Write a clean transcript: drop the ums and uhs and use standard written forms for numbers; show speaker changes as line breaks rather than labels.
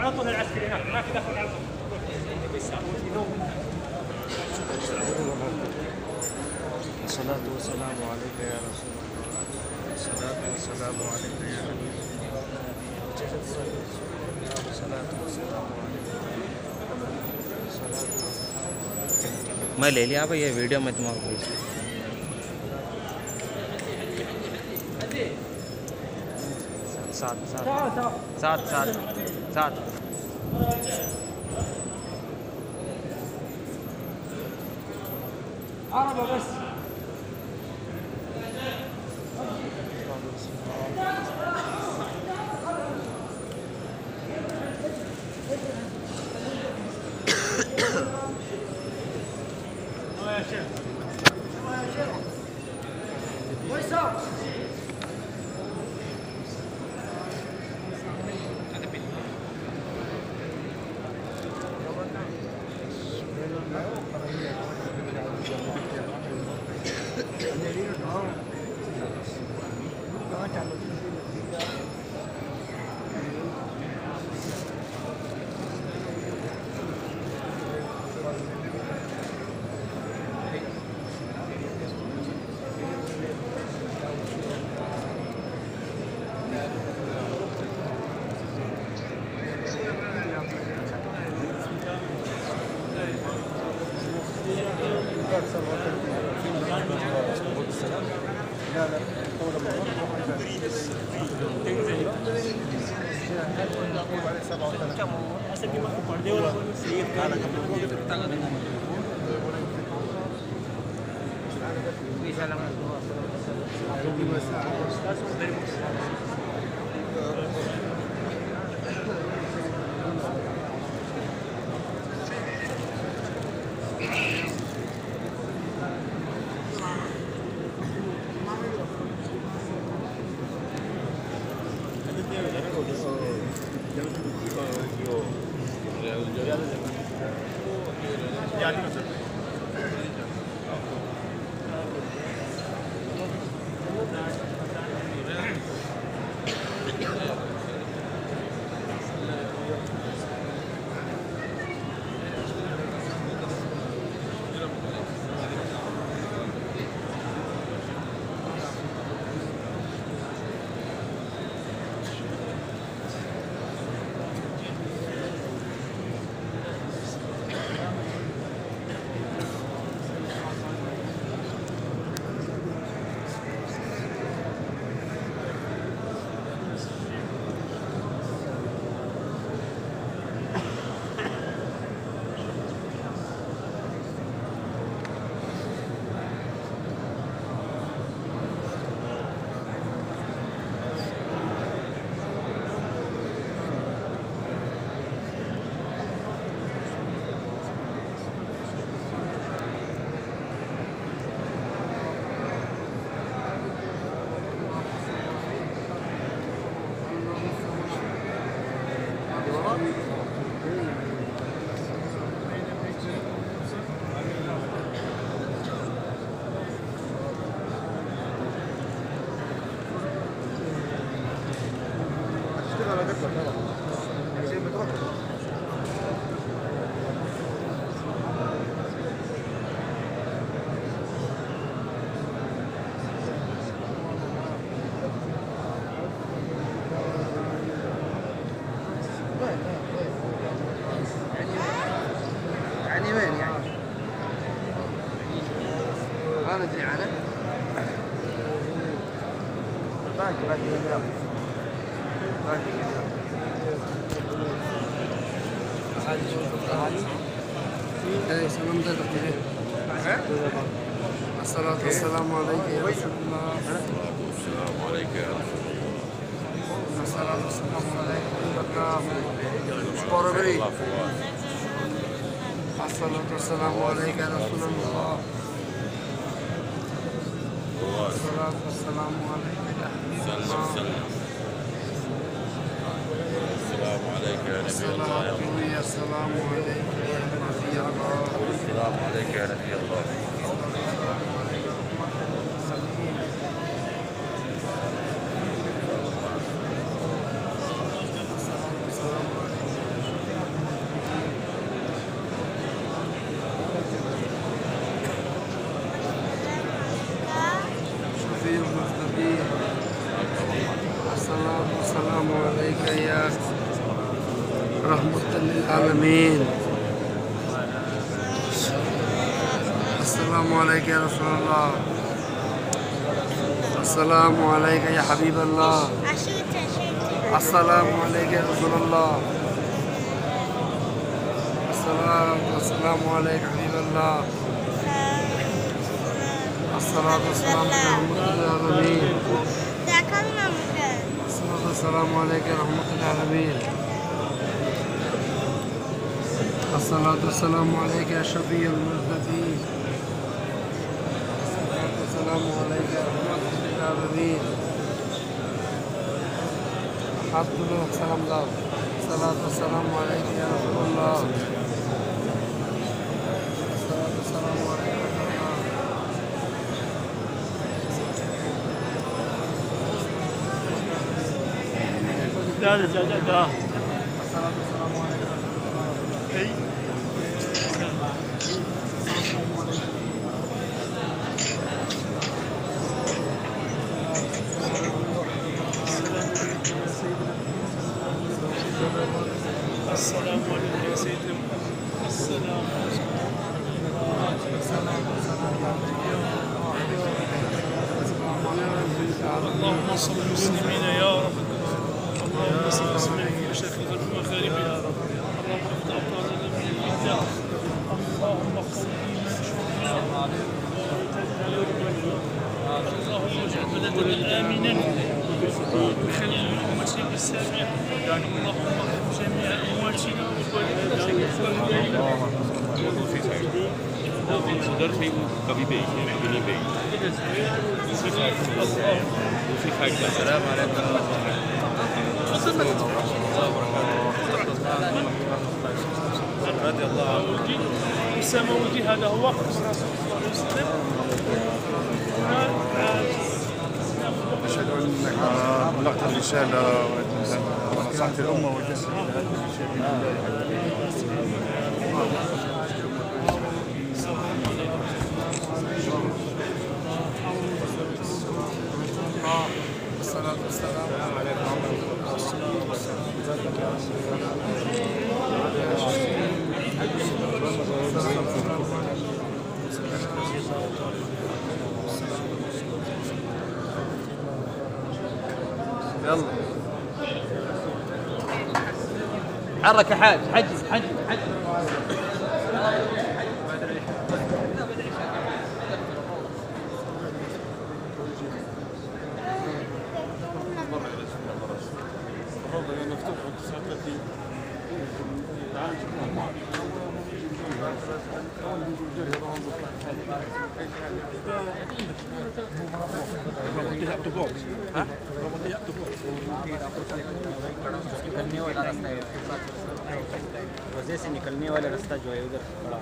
العطل العسكري هناك ما في دخل على
الصلاة والسلام عليك يا رسول الله. الصلاة والسلام عليك يا نبي الله. الصلاة والسلام عليك. मैं ले लिया भाई ये वीडियो में तुम्हारे को साथ साथ साथ साथ साथ
عربة بس
يعني وين يعني؟ ما ندري عنه. باقي اليوم. باقي اليوم. هذه شوف هذه. اي سلام عليك. الصلاة والسلام عليك يا رسول الله.
السلام عليك يا رسول الله.
الصلاة والسلام عليك يا الصلاة والسلام عليك يا رسول الله. الصلاة والسلام عليك يا حبيب الله.
السلام عليك يا نبي الله.
السلام عليك يا نبي الله.
السلام عليك يا نبي الله.
إياك رحمة للعالمين. السلام عليك يا رسول الله. السلام عليك يا حبيب الله. السلام عليك يا رسول الله. السلام عليك حبيب الله. الصلاة والسلام على رحمة العالمين. الصلاة والسلام عليك يا رحمة العالمين. الصلاة والسلام عليك يا شفيع المذنبين. الصلاة والسلام عليك يا رحمة العالمين. حط له سلام الله. الصلاة والسلام عليك يا رسول الله. الصلاة والسلام عليك يا رسول الله.
لا لا لا لا
الصلاة والسلام عليك يا رسول الله.
السلام عليكم يا سيدنا. السلام اللهم انصر المسلمين يا رب. اللهم انصر المسلمين في مشاكل ومغاربها يا رب. اللهم افتح ابطالنا من الفتن. اللهم قوي من شرورنا. اللهم اجعل بلدنا امنا بخير الامه الاسلاميه. اللهم اغفر جميع امواتنا
السلام عليكم رضي الله عنه.
أسامة ولدي هذا هو الرسول صلى الله عليه وسلم.
أشهد أنك بلغت الرسالة ونصحت الأمة وجدت
الصلاة والسلام على
يلا حرك يا حاج. حج वजह से निकलने वाला रास्ता जो है उधर खड़ा